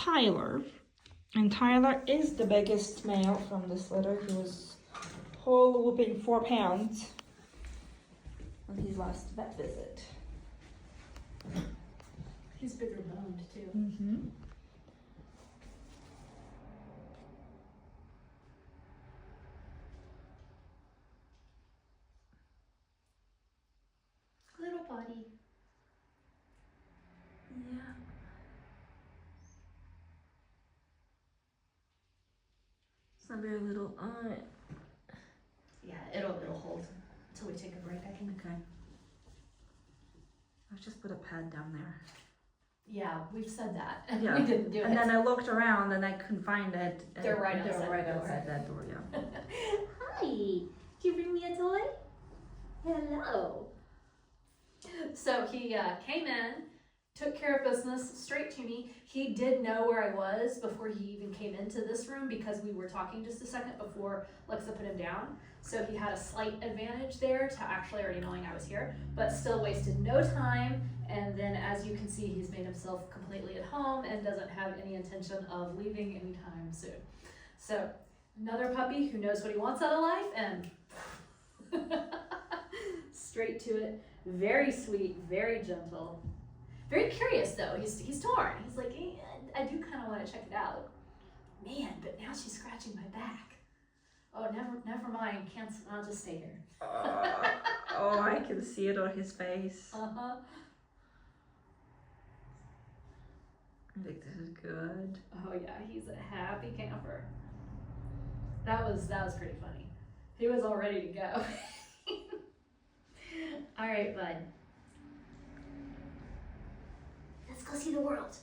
Tyler. And Tyler is the biggest male from this litter. He was whole whooping 4 pounds on his last vet visit. He's bigger boned too. Mm-hmm. Little body. Yeah. It's not very little. Yeah, it'll hold until we take a break, I think. Okay. I've just put a pad down there. Yeah, we've said that, and Yeah. we didn't do it. And then I looked around and I couldn't find it. And They're right outside the door. outside that door, yeah. Hi, did you bring me a toy? Hello. So he came in, took care of business straight to me. He did know where I was before he even came into this room because we were talking just a second before Lexa put him down. So he had a slight advantage there to actually already knowing I was here, but still wasted no time. And then as you can see, he's made himself completely at home and doesn't have any intention of leaving anytime soon. So another puppy who knows what he wants out of life and straight to it. Very sweet, very gentle. Very curious though. He's torn. He's like, I do kind of want to check it out. Man, but now she's scratching my back. Oh, never mind. Cancel. I'll just stay here. Oh, I can see it on his face. Uh-huh. I think this is good. Oh yeah, he's a happy camper. That was pretty funny. He was all ready to go. All right, bud. Let's go see the world.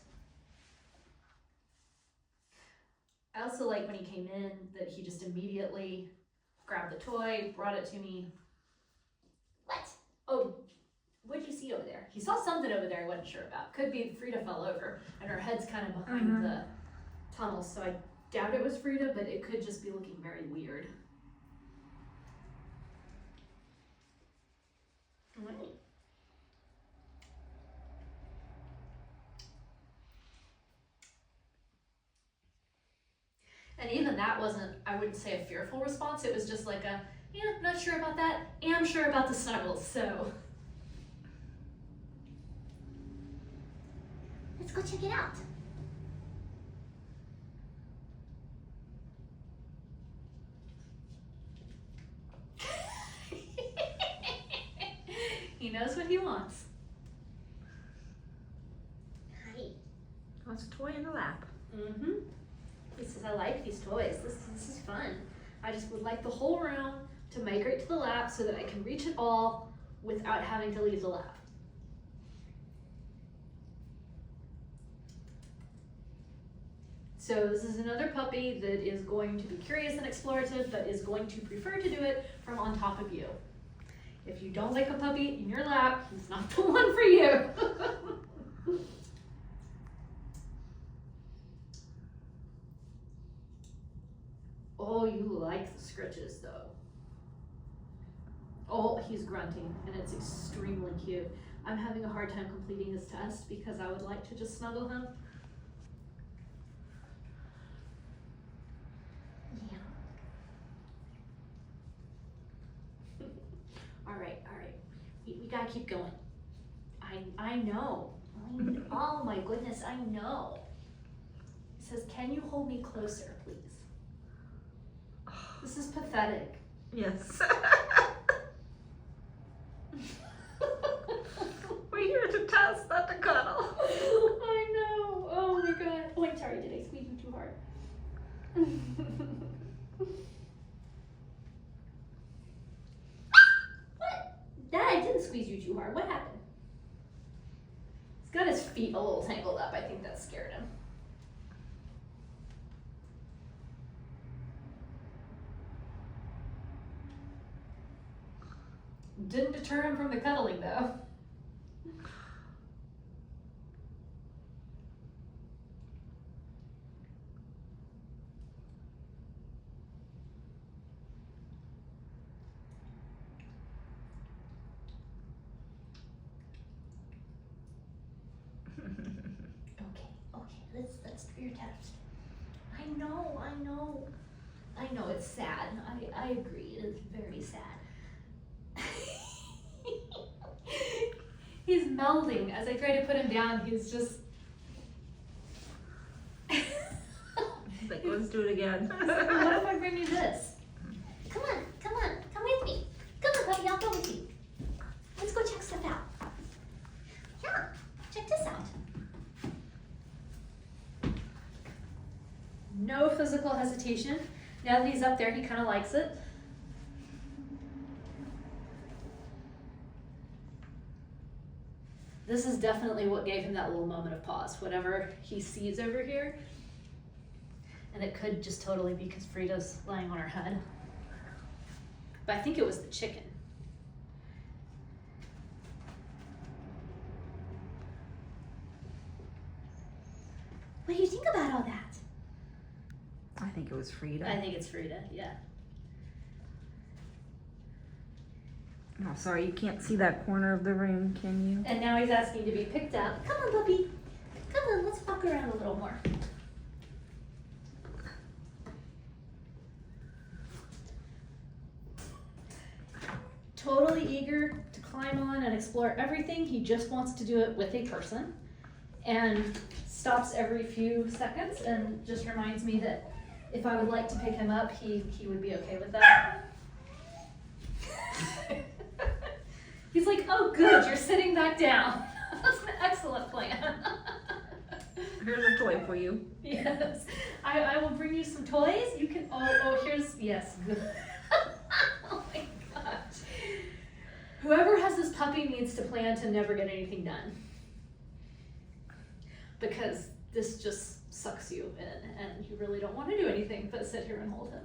I also like when he came in that he just immediately grabbed the toy, brought it to me. What? Oh, what'd you see over there? He saw something over there I wasn't sure about. Could be Frida fell over and her head's kind of behind the tunnel, so I doubt it was Frida, but it could just be looking very weird. All right. And even that wasn't, I wouldn't say a fearful response. It was just like a, yeah, not sure about that. Am sure about the snuggles, so. Let's go check it out. He knows what he wants. Hi. Wants a toy in the lap. Mm-hmm. He says, I like these toys. This is fun. I just would like the whole room to migrate to the lap so that I can reach it all without having to leave the lap. So this is another puppy that is going to be curious and explorative, but is going to prefer to do it from on top of you. If you don't like a puppy in your lap, he's not the one for you. Oh, you like the scritches though. Oh, he's grunting and it's extremely cute. I'm having a hard time completing this test because I would like to just snuggle him. Yeah. All right. We gotta keep going. I know. Oh my goodness, I know. He says, can you hold me closer, please? This is pathetic. Yes. We're here to test, not to cuddle. I know. Oh my god. Oh, I'm sorry. Did I squeeze you too hard? What? Dad, I didn't squeeze you too hard. What happened? He's got his feet a little tangled up. I think that scared him. Didn't deter him from the cuddling though. Okay, That's your test. I know. It's sad. I agree. It is very sad. He's melding. As I try to put him down, he's just. Like, let's do it again. What if I bring you this? Come on, come with me. Come on, buddy, I'll go with you. Let's go check stuff out. Yeah, check this out. No physical hesitation. Now that he's up there, he kind of likes it. This is definitely what gave him that little moment of pause. Whatever he sees over here, and it could just totally be because Frida's laying on her head. But I think it was the chicken. What do you think about all that? I think it was Frida. I think it's Frida, yeah. Oh, sorry, you can't see that corner of the room, can you? And now he's asking to be picked up. Come on, puppy. Come on, let's walk around a little more. Totally eager to climb on and explore everything. He just wants to do it with a person. And stops every few seconds and just reminds me that if I would like to pick him up, he would be okay with that. He's like, oh good, you're sitting back down. That's an excellent plan. Here's a toy for you. Yes, I will bring you some toys. You can, here's, yes, good. Oh my gosh. Whoever has this puppy needs to plan to never get anything done. Because this just sucks you in and you really don't want to do anything but sit here and hold him.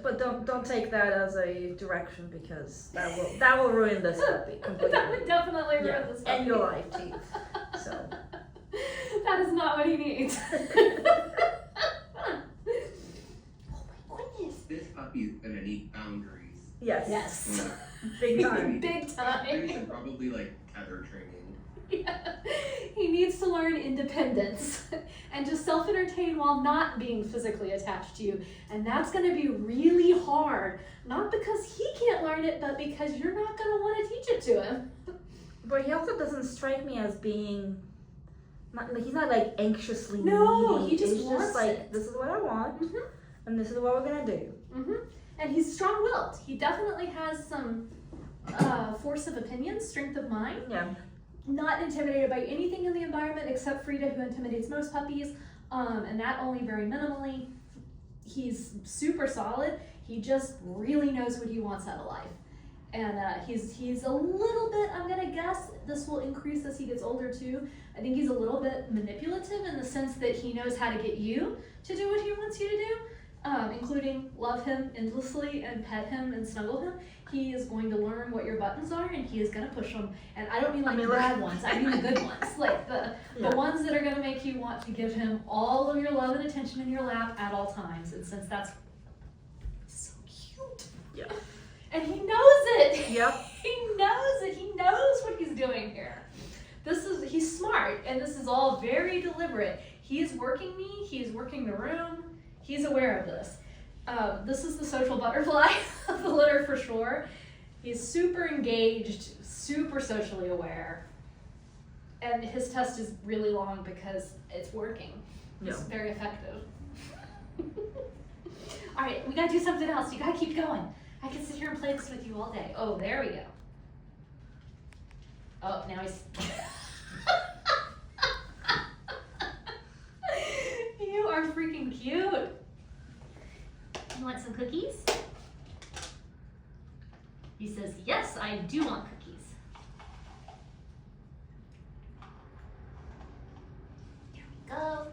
But don't take that as a direction, because that will ruin this puppy completely. That would definitely ruin this puppy. And your life too. So that is not what he needs. Oh my goodness. This puppy is gonna need boundaries. Yes. Big time. Big We time. should probably like tether training. Yeah. He needs to learn independence and just self-entertain while not being physically attached to you. And that's going to be really hard. Not because he can't learn it, but because you're not going to want to teach it to him. But he also doesn't strike me as being. He's not like anxiously No, needy. he just It's wants just like, it. this is what I want, Mm-hmm. and this is what we're gonna do. Mm-hmm. And he's strong-willed. He definitely has some force of opinion, strength of mind. Yeah. Not intimidated by anything in the environment except Frida, who intimidates most puppies, and that only very minimally. He's super solid. He just really knows what he wants out of life. And he's a little bit, I'm gonna guess, this will increase as he gets older too. I think he's a little bit manipulative in the sense that he knows how to get you to do what he wants you to do, including love him endlessly and pet him and snuggle him. He is going to learn what your buttons are and he is gonna push them. And I don't mean like the bad ones, I mean the good ones. Like the ones that are gonna make you want to give him all of your love and attention in your lap at all times. And since that's so cute. Yeah. And he knows it. Yep. He knows it. He knows what he's doing here. He's smart, and this is all very deliberate. He's working me. He's working the room. He's aware of this. This is the social butterfly of the litter for sure. He's super engaged, super socially aware, and his test is really long because it's working. Yeah. It's very effective. All right, we gotta do something else. You gotta keep going. I can sit here and play this with you all day. Oh, there we go. Oh, now he's... You are freaking cute. You want some cookies? He says, yes, I do want cookies. Here we go.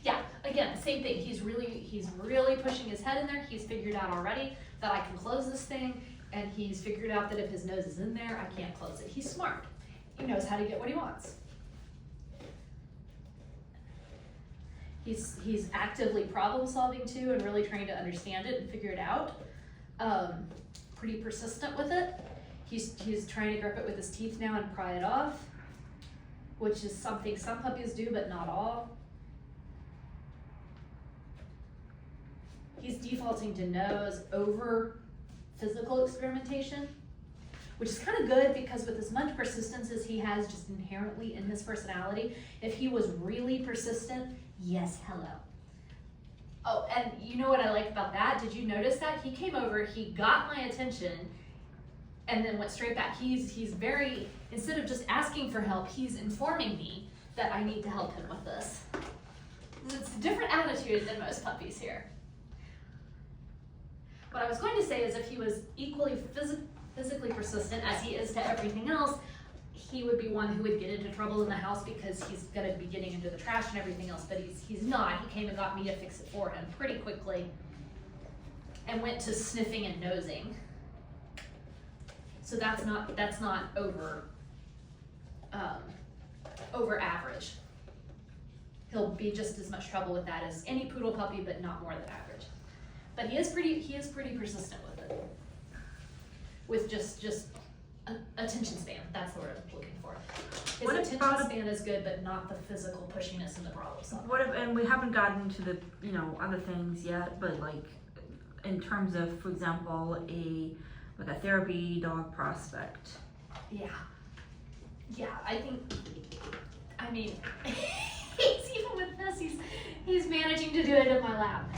Yeah, again, same thing. He's really pushing his head in there. He's figured out already that I can close this thing, and he's figured out that if his nose is in there, I can't close it. He's smart. He knows how to get what he wants. He's actively problem solving too and really trying to understand it and figure it out. pretty persistent with it. He's trying to grip it with his teeth now and pry it off, which is something some puppies do, but not all. He's defaulting to nose over physical experimentation, which is kind of good because with as much persistence as he has just inherently in his personality, if he was really persistent, yes, hello. Oh, and you know what I like about that? Did you notice that? He came over, he got my attention, and then went straight back. He's very, instead of just asking for help, he's informing me that I need to help him with this. It's a different attitude than most puppies here. What I was going to say is if he was equally physically persistent as he is to everything else, he would be one who would get into trouble in the house because he's gonna be getting into the trash and everything else, but he's not. He came and got me to fix it for him pretty quickly and went to sniffing and nosing. So that's not over average. He'll be just as much trouble with that as any poodle puppy, but not more than average. But he is pretty persistent with it. With just attention span. That's the word I'm looking for. His attention span is good, but not the physical pushiness and the problem solving. And we haven't gotten to the, other things yet, but like in terms of, for example, a therapy dog prospect. Yeah, I mean, he's even with this, he's managing to do it in my lap.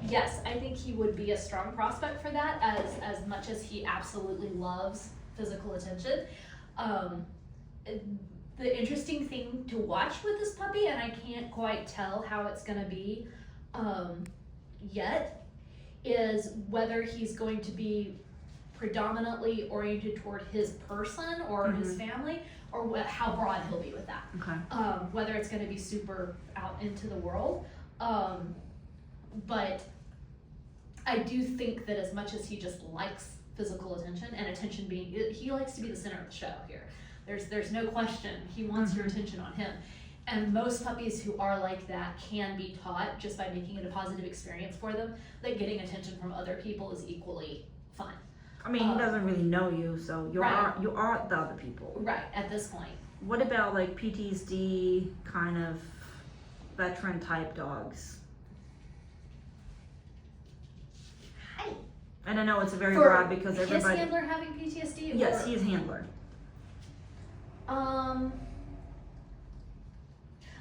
Yes, I think he would be a strong prospect for that as much as he absolutely loves physical attention. The interesting thing to watch with this puppy, and I can't quite tell how it's gonna be yet, is whether he's going to be predominantly oriented toward his person or his family, or how broad he'll be with that. Okay. Whether it's going to be super out into the world. But I do think that as much as he just likes physical attention, and attention being, he likes to be the center of the show here. There's no question. He wants your attention on him. And most puppies who are like that can be taught just by making it a positive experience for them that getting attention from other people is equally fun. I mean, he doesn't really know you, so you Right. are the other people. Right, at this point. What about like PTSD kind of veteran type dogs? Hi. And I know it's a very broad because his everybody. handler having PTSD? Yes, or- he's handler.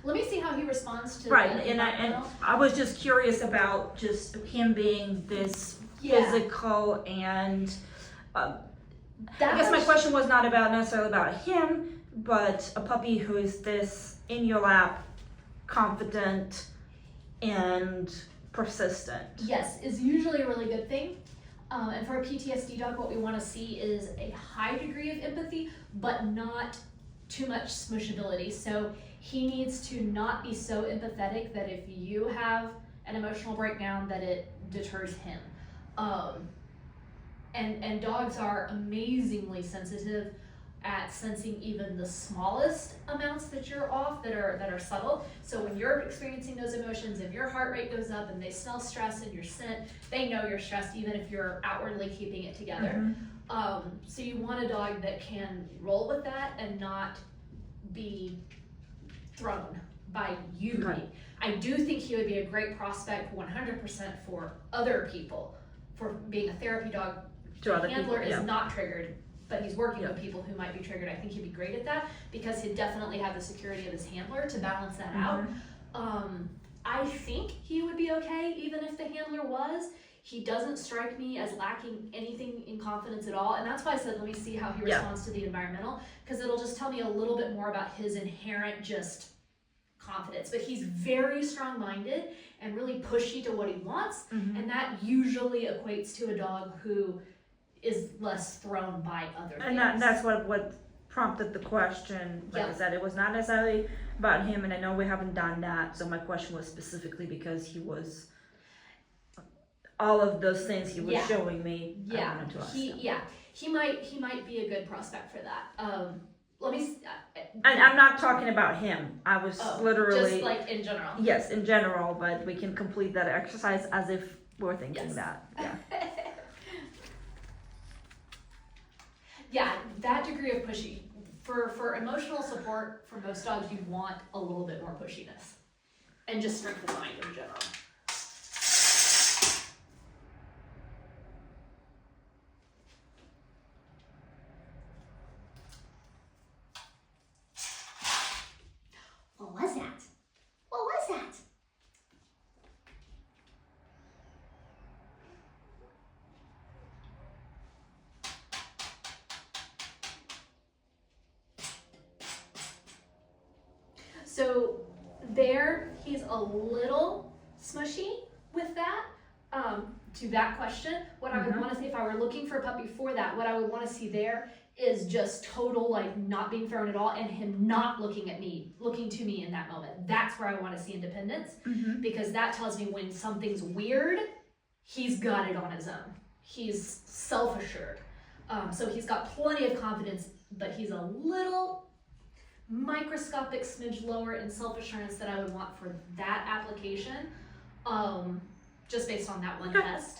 Let me see how he responds to Right, the and I was just curious about just him being this physical and. I guess my question was not about necessarily about him, but a puppy who is this in your lap, confident, and persistent. Yes, is usually a really good thing. And for a PTSD dog, what we want to see is a high degree of empathy, but not too much smushability. So he needs to not be so empathetic that if you have an emotional breakdown that it deters him. And dogs are amazingly sensitive at sensing even the smallest amounts that you're off that are subtle. So when you're experiencing those emotions and your heart rate goes up and they smell stress and your scent, they know you're stressed even if you're outwardly keeping it together. So you want a dog that can roll with that and not be thrown by you. Right. I do think he would be a great prospect 100% for other people, for being a therapy dog. To other Handler people, is not triggered, but he's working with people who might be triggered. I think he'd be great at that because he'd definitely have the security of his handler to balance that out. I think he would be okay even if the handler was. He doesn't strike me as lacking anything in confidence at all, and that's why I said let me see how he responds to the environmental, because it'll just tell me a little bit more about his inherent just confidence. But he's very strong-minded and really pushy to what he wants, and that usually equates to a dog who is less thrown by other things. And that's what prompted the question. Like I said, it was not necessarily about him, and I know we haven't done that, so my question was specifically because he was all of those things he was showing me. I wanted to ask him. He might be a good prospect for that. Let me. And I'm not talking about him. I was literally just like in general. Yes, in general, but we can complete that exercise as if we're thinking that. Yeah. Yeah, that degree of pushy. For emotional support, for most dogs, you want a little bit more pushiness. And just strength of mind in general. What was that? What was that? So there, he's a little smushy with that. To that question, what I would want to say if I were looking for a puppy for that, what I would want to see there is just total like not being thrown at all and him not looking to me in that moment. That's where I want to see independence, because that tells me when something's weird, he's got it on his own. He's self-assured. So he's got plenty of confidence, but he's a little microscopic smidge lower in self-assurance that I would want for that application, just based on that one test.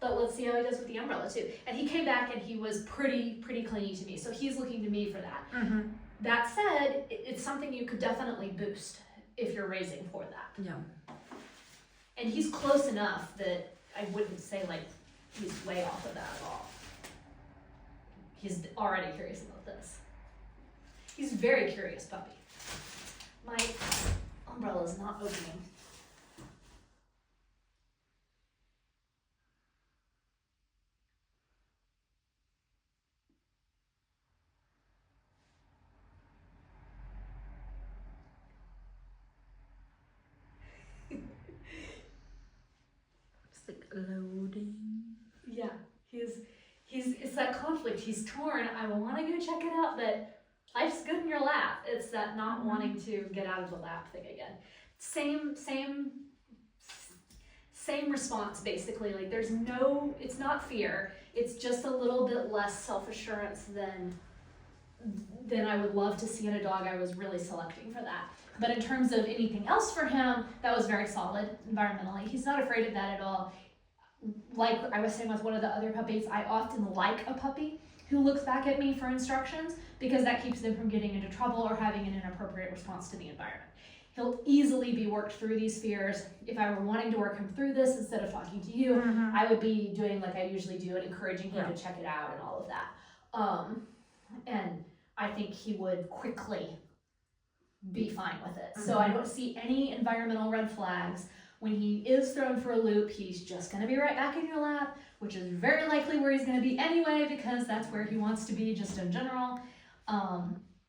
But let's see how he does with the umbrella too. And he came back and he was pretty clingy to me, so he's looking to me for that. That said, it's something you could definitely boost if you're raising for that. Yeah. And he's close enough that I wouldn't say like he's way off of that at all. He's already curious about this. He's a very curious puppy. My umbrella is not opening. It's like loading. Yeah, it's that conflict. He's torn. I want to go check it out, but life's good in your lap. It's that not wanting to get out of the lap thing again. Same response basically. Like it's not fear. It's just a little bit less self-assurance than I would love to see in a dog I was really selecting for that. But in terms of anything else for him, that was very solid environmentally. He's not afraid of that at all. Like I was saying with one of the other puppies, I often like a puppy who looks back at me for instructions because that keeps them from getting into trouble or having an inappropriate response to the environment. He'll easily be worked through these fears. If I were wanting to work him through this instead of talking to you, I would be doing like I usually do and encouraging him to check it out and all of that. And I think he would quickly be fine with it. So I don't see any environmental red flags. When he is thrown for a loop, he's just gonna be right back in your lap, which is very likely where he's gonna be anyway, because that's where he wants to be just in general.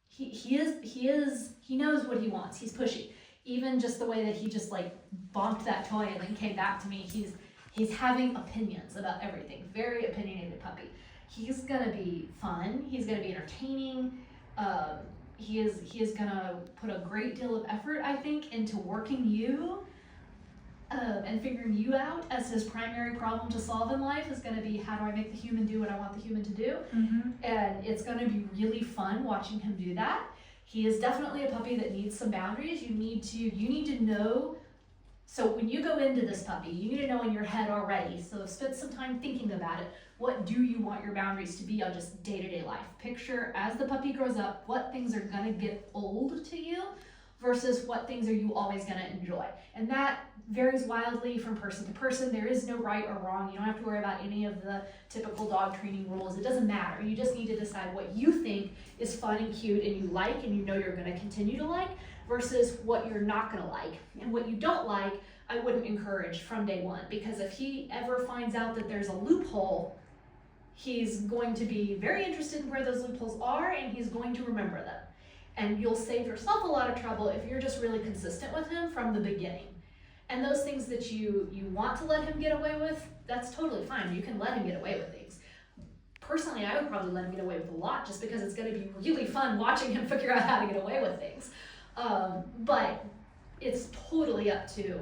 He knows what he wants. He's pushy. Even just the way that he just like bonked that toy and then came back to me, he's having opinions about everything. Very opinionated puppy. He's gonna be fun. He's gonna be entertaining. He is gonna put a great deal of effort, I think, into working you and figuring you out as his primary problem to solve in life is gonna be how do I make the human do what I want the human to do? And it's gonna be really fun watching him do that. He is definitely a puppy that needs some boundaries. You need to know. So when you go into this puppy, you need to know in your head already. So spend some time thinking about it. What do you want your boundaries to be on just day-to-day life? Picture as the puppy grows up, what things are gonna get old to you versus what things are you always gonna enjoy. And that varies wildly from person to person. There is no right or wrong. You don't have to worry about any of the typical dog training rules. It doesn't matter. You just need to decide what you think is fun and cute and you like and you know you're gonna continue to like versus what you're not gonna like. And what you don't like, I wouldn't encourage from day one, because if he ever finds out that there's a loophole, he's going to be very interested in where those loopholes are and he's going to remember them. And you'll save yourself a lot of trouble if you're just really consistent with him from the beginning. And those things that you want to let him get away with, that's totally fine. You can let him get away with things. Personally, I would probably let him get away with a lot just because it's going to be really fun watching him figure out how to get away with things. But it's totally up to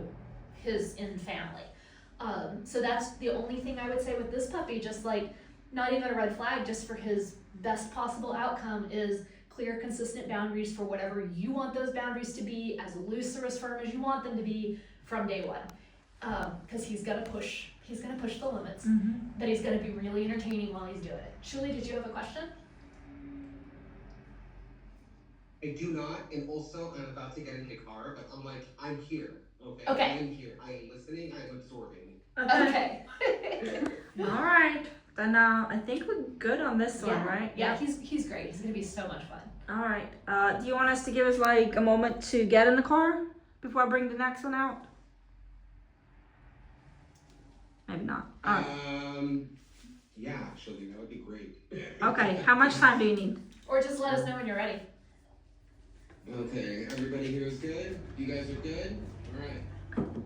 his in family. So that's the only thing I would say with this puppy, just like not even a red flag, just for his best possible outcome is clear, consistent boundaries for whatever you want those boundaries to be, as loose or as firm as you want them to be from day one. because he's gonna push the limits, Mm-hmm. but he's gonna be really entertaining while he's doing it. Julie, did you have a question? I do not, and also I'm about to get in the car, but I'm like, I'm here. Okay. Okay. I am here. I am listening. I am absorbing. Okay. All right. Then I think we're good on this one, Yeah. right? Yeah, he's great. He's gonna be so much fun. All right. Do you want us to give us like a moment to get in the car before I bring the next one out? Maybe not. Yeah, actually, that would be great. Okay. How much time do you need? Or just let us know when you're ready. Okay, everybody here is good? You guys are good? All right.